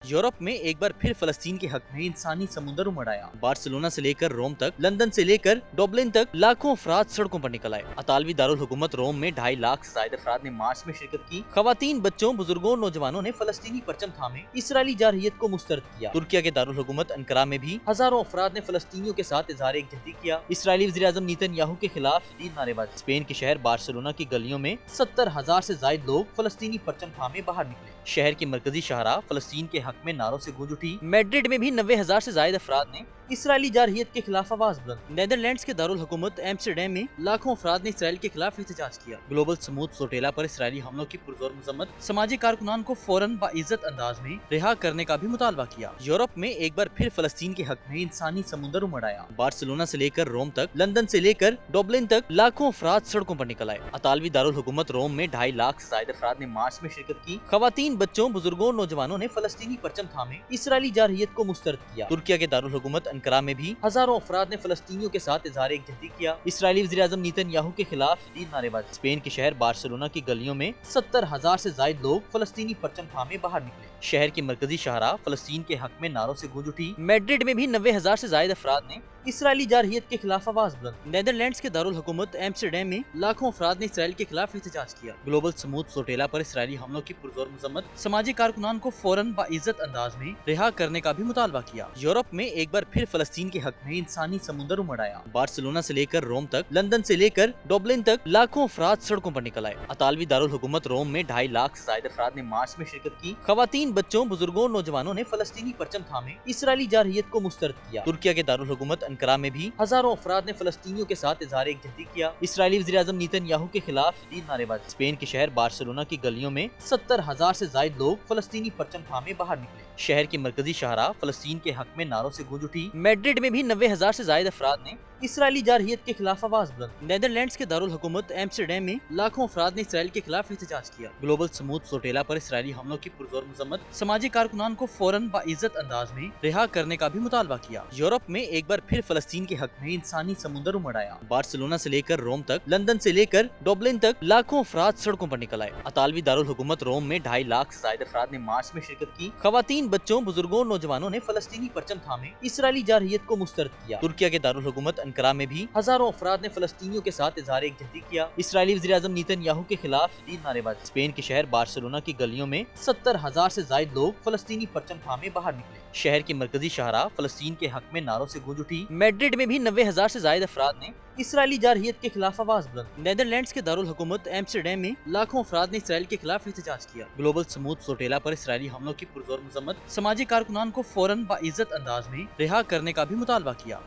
Europe में एक बार फिर फलस्तीन के हक में इंसानी समुंदर उमड़ आया। बार्सिलोना से लेकर रोम तक, लंदन से लेकर डब्लिन तक लाखों अफराद सड़कों पर निकल आए। अतालवी दारुल हुकूमत रोम में 2.5 लाख से ज्यादा अफराद ने मार्च में शिरकत की। खवातीन, बच्चों, बुजुर्गों और नौजवानों ने फलस्तीनी परचम थामे इसराइली जारहियत को मुस्तरद किया। तुर्किया के दारुल हुकूमत अंकारा में भी हजारों अफराद ने फलस्तीनियों के साथ इजहार एकजहती किया। इसराइली वज़ीर-ए-आज़म नेतन्याहू के खिलाफ शदीद नारेबाजी। स्पेन के शहर बार्सिलोना की गलियों में 70,000 से ज्यादा लोग फलस्तीनी परचम थामे बाहर निकले। शहर की मरकजी शाहराह फलस्तीन के हक में नारों से गूंज उठी। मैड्रिड में भी 90,000 से ज्यादा अफराद ने इसराइली जारहियत के खिलाफ आवाज बुलंद। नेदरलैंड्स के दारुल हुकूमत एम्स्टरडैम में लाखों अफराद ने इसराइल के खिलाफ एहतजाज किया। ग्लोबल स्मूथ सोटेला पर इसराइली हमलों की पुरजोर मजम्मत। समाजी कारकुनान को फौरन बाइज्जत अंदाज में रिहा करने का भी मुतालबा किया। यूरोप में एक बार फिर फलस्तीन के हक में इंसानी समुंदर उमड़ आया। बार्सिलोना से लेकर रोम तक, लंदन से लेकर डब्लिन तक लाखों अफराद सड़कों पर निकल आए। अतालवी दारुल हुकूमत रोम में 2.5 लाख से ज्यादा अफराद ने मार्च में शिरकत की। खवातीन, बच्चों, बुजुर्गों और नौजवानों ने फलस्तीनी परचम थामे इसराइली जारहियत को मुस्तरद किया। तुर्किया के दारुल हुकूमत अंकारा में भी हजारों अफराद ने फलस्तीनियों के साथ इजहार एकजहती किया। इसराइली वज़ीर-ए-आज़म नेतन्याहू के खिलाफ शदीद नारेबाजी। स्पेन के शहर बार्सिलोना की गलियों में 70,000 से ज्यादा लोग फलस्तीनी परचम थामे बाहर निकले। शहर की मरकजी शाहराह फलस्तीन के हक में नारों से गूंज उठी। मैड्रिड में भी 90,000 से ज्यादा अफराद ने इसराइली जारहियत के खिलाफ आवाज बुलंद। नेदरलैंड्स के दारुल हुकूमत एम्स्टरडैम में लाखों अफराद ने इसराइल के खिलाफ एहतजाज किया। ग्लोबल स्मूथ सोटेला पर इसराइली हमलों की पुरजोर मजम्मत। समाजी कारकुनान को फौरन बाइज्जत अंदाज में रिहा करने का भी मुतालबा किया। यूरोप में एक बार फिर फलस्तीन के हक में इंसानी समुंदर उमड़ आया। बार्सिलोना से लेकर रोम तक, लंदन से लेकर डब्लिन तक लाखों अफराद सड़कों पर निकल आए। अतालवी दारुल हुकूमत रोम में 2.5 लाख से ज्यादा अफराद ने मार्च में शिरकत की। खवातीन, बच्चों, बुजुर्गों और नौजवानों ने फलस्तीनी परचम थामे इसराइली जारहियत को मुस्तरद किया। तुर्किया के दारुल हुकूमत अंकारा में भी हजारों अफराद ने फलस्तीनियों के साथ इजहार एकजहती किया। इसराइली वज़ीर-ए-आज़म नेतन्याहू के खिलाफ शदीद नारेबाजी। स्पेन के शहर बार्सिलोना की गलियों में 70,000 से ज्यादा लोग फलस्तीनी परचम थामे बाहर निकले। शहर की मरकजी शाहराह फलस्तीन के हक में नारों से गूंज उठी। मैड्रिड में भी 90,000 से ज्यादा अफराद ने इसराइली जारहियत के खिलाफ आवाज बुलंद। नेदरलैंड्स के दारुल हुकूमत एम्स्टरडैम में लाखों अफराद ने इसराइल के खिलाफ एहतजाज किया। ग्लोबल स्मूथ सोटेला पर इसराइली हमलों की पुरजोर मजम्मत। समाजी कारकुनान को फौरन बाइज्जत अंदाज में रिहा करने का भी मुतालबा किया। यूरोप में एक बार फिर फलस्तीन के हक में इंसानी समुंदर उमड़ आया। बार्सिलोना से लेकर रोम तक, लंदन से लेकर डब्लिन तक लाखों अफराद सड़कों पर निकल आए। अतालवी दारुल हुकूमत रोम में 2.5 लाख से ज्यादा अफराद ने मार्च में शिरकत की। खवातीन, बच्चों, बुजुर्गों और नौजवानों ने फलस्तीनी परचम थामे इसराइली जारहियत को मुस्तरद किया। तुर्किया के दारुल हुकूमत अंकारा में भी हजारों अफराद ने फलस्तीनियों के साथ इजहार एकजहती किया। इसराइली वज़ीर-ए-आज़म नेतन्याहू के खिलाफ शदीद नारेबाजी। स्पेन के शहर बार्सिलोना की गलियों में 70,000 से ज्यादा लोग फलस्तीनी परचम थामे बाहर निकले। शहर की मरकजी शाहराह फलस्तीन के हक में नारों से गूंज उठी। मैड्रिड में भी 90,000 से ज्यादा अफराद ने इसराइली जारहियत के खिलाफ आवाज बुलंद। नेदरलैंड्स के दारुल हुकूमत एम्स्टरडैम में लाखों अफराद ने इसराइल के खिलाफ एहतजाज किया। ग्लोबल स्मूथ सोटेला पर इसराइली हमलों की पुरजोर मजम्मत। समाजी कारकुनान को फौरन बाइज्जत अंदाज में रिहा करने का भी मुतालबा किया।